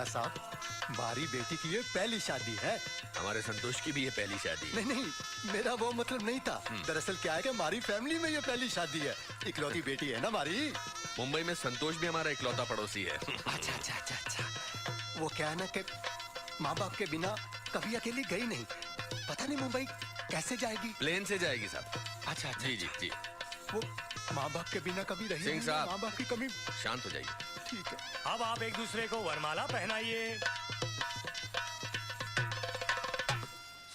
साहब, हमारी बेटी की ये पहली शादी है। हमारे संतोष की भी ये पहली शादी है। नहीं, मेरा वो मतलब नहीं था। दरअसल क्या है कि हमारी फैमिली में ये पहली शादी है। इकलौती बेटी है ना हमारी। मुंबई में संतोष भी हमारा इकलौता पड़ोसी है। अच्छा। वो क्या है ना कि माँ बाप के बिना कभी अकेली गई नहीं। पता नहीं मुंबई कैसे जाएगी। प्लेन से जाएगी साहब। अच्छा। जी। वो माँ बाप के बिना कभी रही सिंह साहब, माँ बाप की कमी। शांत हो जाइए। ठीक है। अब आप एक दूसरे को वरमाला पहनाइए।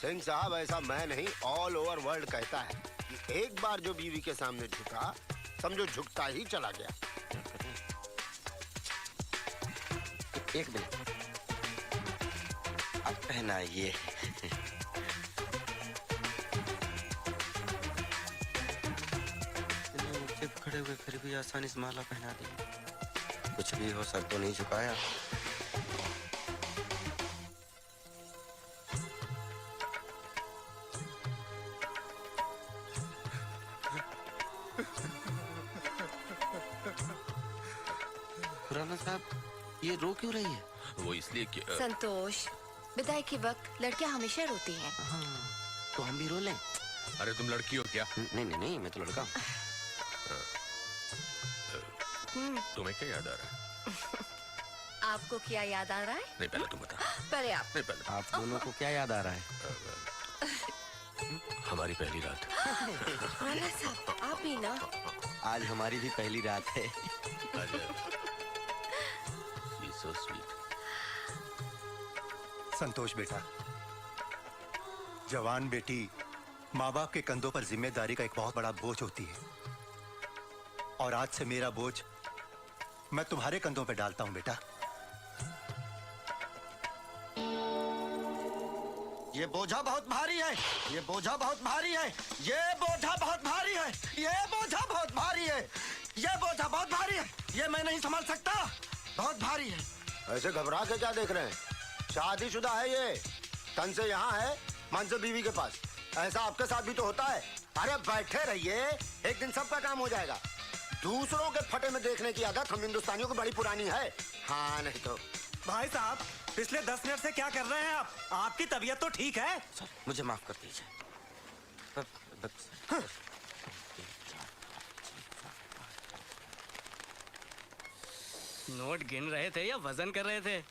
सिंह साहब, ऐसा मैं नहीं ऑल ओवर वर्ल्ड कहता है कि एक बार जो बीवी के सामने झुका, समझो झुकता ही चला गया। एक मिनट, अब पहनाइए। खड़े हुए फिर भी आसानी से माला पहना दी। कुछ भी हो, सर तो नहीं झुकाया। खुराना साहब, ये रो क्यों रही है? वो इसलिए कि संतोष, विदाई के वक्त लड़कियां हमेशा रोती हैं। तो हम भी रो लें? अरे तुम लड़की हो क्या? नहीं, मैं तो लड़का हूँ। तुम्हें क्या याद आ रहा है? आपको क्या याद आ रहा है? नहीं, पहले तुम बता। पहले आप। नहीं, पहले आप दोनों को क्या याद आ रहा है? हमारी पहली रात। खुराना साहब, आप भी ना। आज हमारी भी पहली रात है। So sweet. संतोष बेटा, जवान बेटी माँ बाप के कंधों पर जिम्मेदारी का एक बहुत बड़ा बोझ होती है। और आज से मेरा बोझ मैं तुम्हारे कंधों पर डालता हूं बेटा। ये बोझा बहुत भारी है, ये बोझा बहुत भारी है, ये बोझा बहुत भारी है, ये बोझा बहुत भारी है, ये बोझा बहुत भारी है, ये मैं नहीं संभाल सकता, बहुत भारी है। ऐसे घबरा के क्या देख रहे हैं? शादीशुदा है ये, तन से यहाँ है, मन से बीवी के पास। ऐसा आपके साथ भी तो होता है। अरे बैठे रहिए, एक दिन सबका काम हो जाएगा। दूसरों के फटे में देखने की आदत हम हिंदुस्तानियों को बड़ी पुरानी है। हाँ नहीं तो। भाई साहब, पिछले 10 मिनट से क्या कर रहे हैं आप? आपकी तबीयत तो ठीक है? सर, मुझे माफ कर दीजिए। नोट गिन रहे थे या वजन कर रहे थे?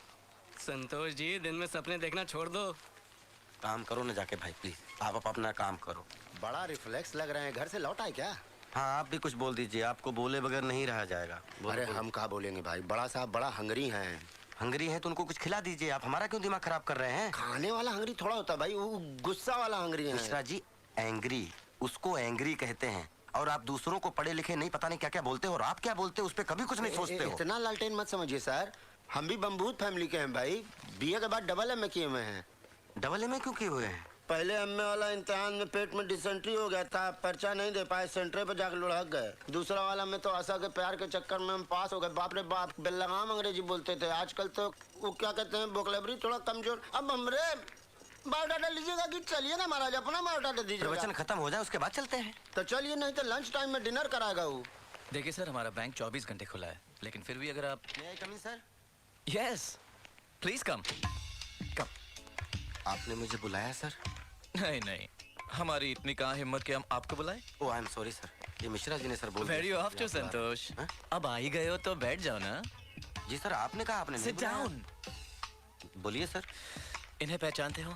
संतोष जी, दिन में सपने देखना छोड़ दो। काम करो ना जाके भाई, प्लीज। आप अपना काम करो। बड़ा रिफ्लेक्स लग रहे हैं, घर से लौटा है क्या? हाँ, आप भी कुछ बोल दीजिए, आपको बोले बगैर नहीं रहा जाएगा। अरे हम कहाँ बोलेंगे भाई, बड़ा साहब बड़ा हंगरी हैं। हंगरी है तो उनको कुछ खिला दीजिए। आप हमारा क्यों दिमाग खराब कर रहे हैं? खाने वाला हंगरी थोड़ा होता है भाई, वो गुस्सा वाला हंगरी है। मिश्रा जी, एंग्री, उसको एंग्री कहते हैं। और आप दूसरों को पढ़े लिखे नहीं, पता नहीं क्या क्या बोलते हो, और आप क्या बोलते हो उस पर कभी कुछ नहीं सोचते हो। इतना लालटेन मत समझिए सर, हम भी बमबूत फैमिली के हैं भाई। बीए के बाद डबल एमए किए हुए हैं। डबल एमए क्यों किए हुए हैं? पहले एमए वाला इम्तिहान में पेट में डिसेंट्री हो गया था, पर्चा नहीं दे पाए, सेंटर पे जाकर लुढ़क गए। दूसरा वाला में तो आशा के प्यार के चक्कर में हम पास हो गए। बाप रे बाप, बेलगाम अंग्रेजी बोलते थे। आजकल तो वो क्या कहते हैं, वोकैबुलरी थोड़ा कमजोर। अब हमरे बायोडाटा लीजिएगा कि चलिए ना महाराज, अपना बायोडाटा दीजिए। प्रवचन खत्म हो जाए उसके बाद चलते हैं। तो चलिए, नहीं तो लंच टाइम में डिनर कराएगा वो। देखिए सर, हमारा बैंक 24 घंटे खुला है, लेकिन फिर भी अगर आप... सर, यस प्लीज कम। आपने मुझे बुलाया सर? नहीं, हमारी इतनी कहाँ हिम्मत कि हम आपको बुलाएं। ओह, आई एम सॉरी सर, ये मिश्रा जी ने सर बोल दिया। वेरी ऑफ टू संतोष। अब आ ही गए हो तो बैठ जाओ ना। जी सर, आपने कहा आपने सिट डाउन। बोलिए सर। इन्हें पहचानते हो?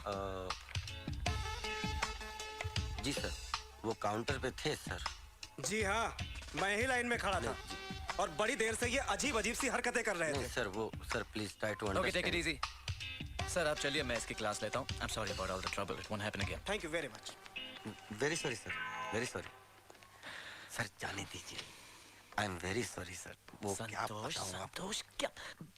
जी सर, वो काउंटर पे थे सर। जी हाँ, मैं ही लाइन में खड़ा था और बड़ी देर से ये अजीब अजीब सी हरकतें कर रहे थे। सर वो sir please try to okay, take it easy. Sir आप चलिए, मैं इसकी क्लास लेता हूँ। I am sorry about all the trouble, it won't happen again. Thank you very much. Very sorry sir, very sorry sir, जाने दीजिए। I am very sorry sir. वो क्या संतोष, क्या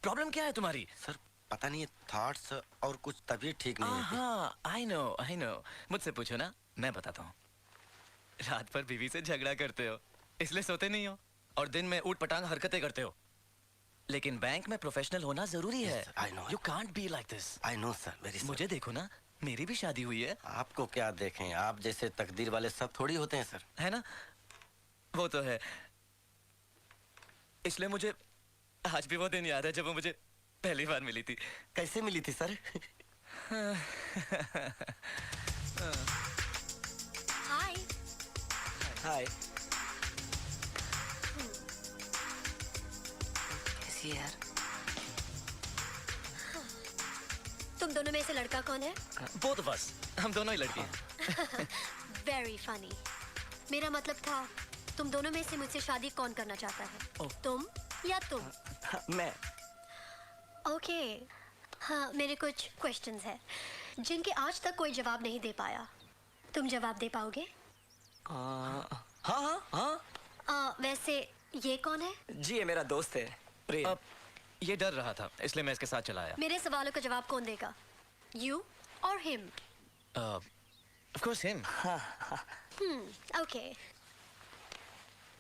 प्रॉब्लम क्या है तुम्हारी? सर पता नहीं, थॉट्स और कुछ तबीयत ठीक नहीं है। हाँ, आई नो। मुझसे पूछो ना, मैं बताता हूँ। रात पर बीवी से झगड़ा करते हो, इसलिए सोते नहीं हो, और दिन में ऊट पटांग हरकतें करते हो। लेकिन बैंक में प्रोफेशनल होना जरूरी है। You can't be like this. I know sir, very sorry. मुझे देखो ना, मेरी भी शादी हुई है। आपको क्या देखें, आप जैसे तकदीर वाले सब थोड़ी होते हैं सर। है ना, वो तो है। इसलिए मुझे आज भी वो दिन याद है जब वो मुझे पहली बार मिली थी। कैसे मिली थी सर? हाय। हाय। कैसी है यार? तुम दोनों में से लड़का कौन है? बोथ ऑफ अस, हम दोनों ही लड़के हैं। Very funny. मेरा मतलब था तुम दोनों में से मुझसे शादी कौन करना चाहता है? तुम या तुम? मैं। ओके। हाँ, मेरे कुछ क्वेश्चंस हैं जिनके आज तक कोई जवाब नहीं दे पाया। तुम जवाब दे पाओगे? हाँ हाँ हाँ। वैसे ये कौन है? जी ये मेरा दोस्त है प्रेम। ये डर रहा था इसलिए मैं इसके साथ चला आया। मेरे सवालों का जवाब कौन देगा? यू और him? Of course him. Okay.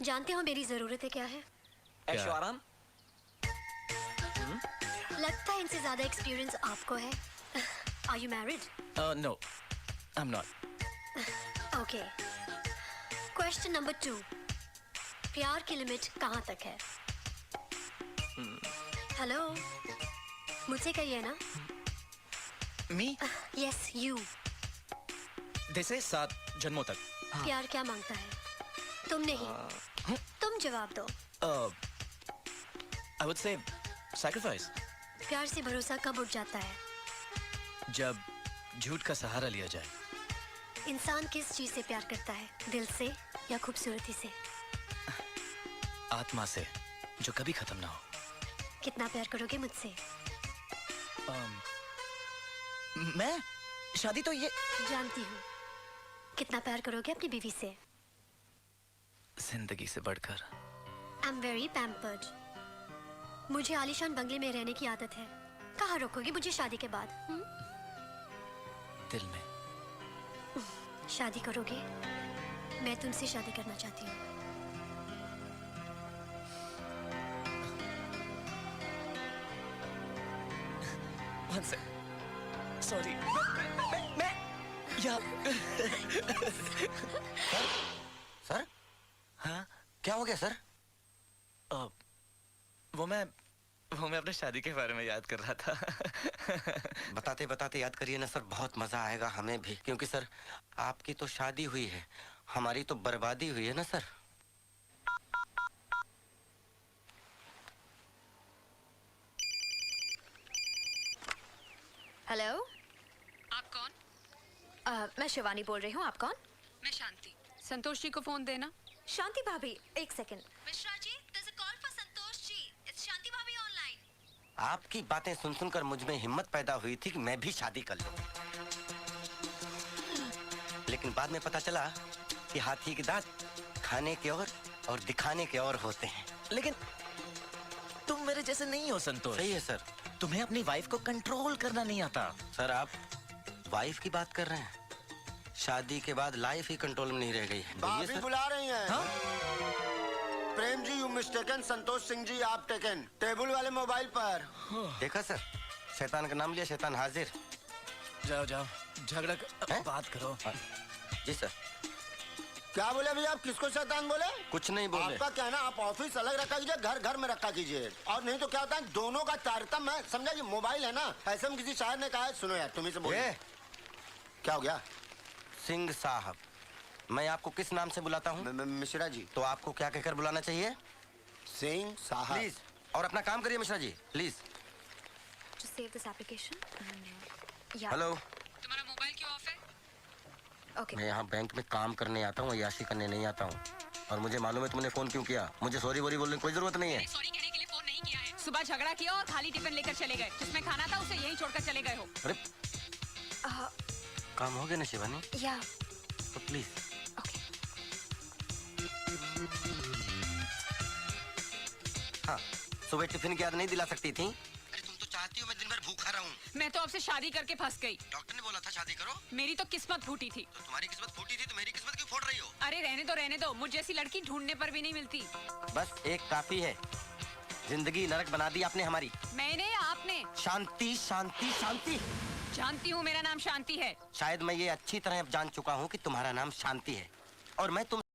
जानते हो मेरी जरूरतें क्या है? ऐशो आराम। लगता है इनसे ज्यादा एक्सपीरियंस आपको है। Are you married? No, I am not. Okay. Question number 2। प्यार की लिमिट कहाँ तक है? हेलो, मुझसे कहिए ना। मी? Yes, you. जैसे 7 जन्मों तक। प्यार क्या मांगता है? तुम नहीं। तुम जवाब दो। I would say sacrifice. प्यार से भरोसा कब उठ जाता है? जब झूठ का सहारा लिया जाए। इंसान किस चीज से प्यार करता है? दिल से या खूबसूरती से? आत्मा से, जो कभी खत्म ना हो। कितना प्यार करोगे मुझसे? मैं? शादी तो ये जानती हूँ। कितना प्यार करोगे अपनी बीवी से? जिंदगी से बढ़कर। आई एम वेरी पैम्पर्ड। मुझे आलीशान बंगले में रहने की आदत है। कहाँ रोकोगे मुझे शादी के बाद? दिल में। शादी करोगे? मैं तुमसे शादी करना चाहती हूँ। सॉरी। मैं या सर? हाँ? क्या हो गया सर? वो मैं अपने शादी के बारे में याद कर रहा था। बताते बताते याद करिए ना सर, बहुत मजा आएगा हमें भी, क्योंकि सर आपकी तो शादी हुई है, हमारी तो बर्बादी हुई है ना सर। हेलो। आप कौन? मैं शिवानी बोल रही हूँ। आप कौन? मैं शांति। संतोष जी को फोन देना। शांति भाभी, एक second. Mishra ji, there's a call for Santosh ji. It's Shanti भाभी ऑनलाइन. आपकी बातें सुन सुनकर मुझ में हिम्मत पैदा हुई थी कि मैं भी शादी कर लूं, लेकिन बाद में पता चला कि हाथी के दांत खाने के और दिखाने के और होते हैं। लेकिन तुम मेरे जैसे नहीं हो संतोष। सही है सर। तुम्हें अपनी वाइफ को कंट्रोल करना नहीं आता। सर आप वाइफ की बात कर रहे हैं? शादी के बाद लाइफ ही कंट्रोल में नहीं रह गई है। भाभी सर। बुला रही हैं। हाँ? प्रेम जी यू मिस्टेकन, संतोष सिंह जी आप टेकन, टेबल वाले मोबाइल पर। देखा सर, शैतान का नाम लिया, शैतान हाजिर। जाओ जाओ, झगड़ा हैं? बात करो। जी सर। क्या बोले भैया? आप किसको शैतान बोले? कुछ नहीं बोले। आपका क्या ना, आप ऑफिस अलग रखा कीजिए, घर घर में रखा कीजिए, और नहीं तो क्या होता है दोनों का तारतम्य है, समझा? ये मोबाइल है ना, ऐसे में किसी शायर ने कहा है, सुनो यार तुम्ही से बोलो। क्या हो गया? सिंह साहब, मैं आपको किस नाम से बुलाता हूँ? मिश्रा जी। तो आपको क्या कहकर बुलाना चाहिए? सिंह साहब। प्लीज, और अपना काम करिए Mishra ji, please. To save this application. Yeah. Hello. तुम्हारा मोबाइल क्यों ऑफ है? Okay. मैं यहाँ बैंक में काम करने आता हूँ, याशी करने नहीं आता हूँ, और मुझे मालूम है तुमने फोन क्यों किया। मुझे सॉरी वोरी बोलने की कोई जरूरत नहीं है। सॉरी कहने के लिए फोन नहीं किया है। सुबह झगड़ा किया और खाली टिफिन लेकर चले गए। जिसमें खाना था उसे यहीं छोड़कर चले गए हो। अरे काम हो गया ना शिवानी? Yeah. तो प्लीज। Okay. हाँ, सुबह टिफिन की याद नहीं दिला सकती थी? अरे तुम तो चाहती हो मैं दिन भर भूखा रहूं। मैं तो आपसे शादी करके फंस गई। डॉक्टर ने बोला था शादी करो। मेरी तो किस्मत फूटी थी। तो तुम्हारी किस्मत फूटी थी तो मेरी किस्मत क्यों फोड़ रही हो? अरे रहने दो। मुझ जैसी लड़की ढूंढने पर भी नहीं मिलती। बस एक काफी है, जिंदगी नरक बना दी आपने हमारी। मैंने या आपने? शांति शांति शांति। जानती हूँ मेरा नाम शांति है। शायद मैं ये अच्छी तरह अब जान चुका हूँ कि तुम्हारा नाम शांति है, और मैं तुम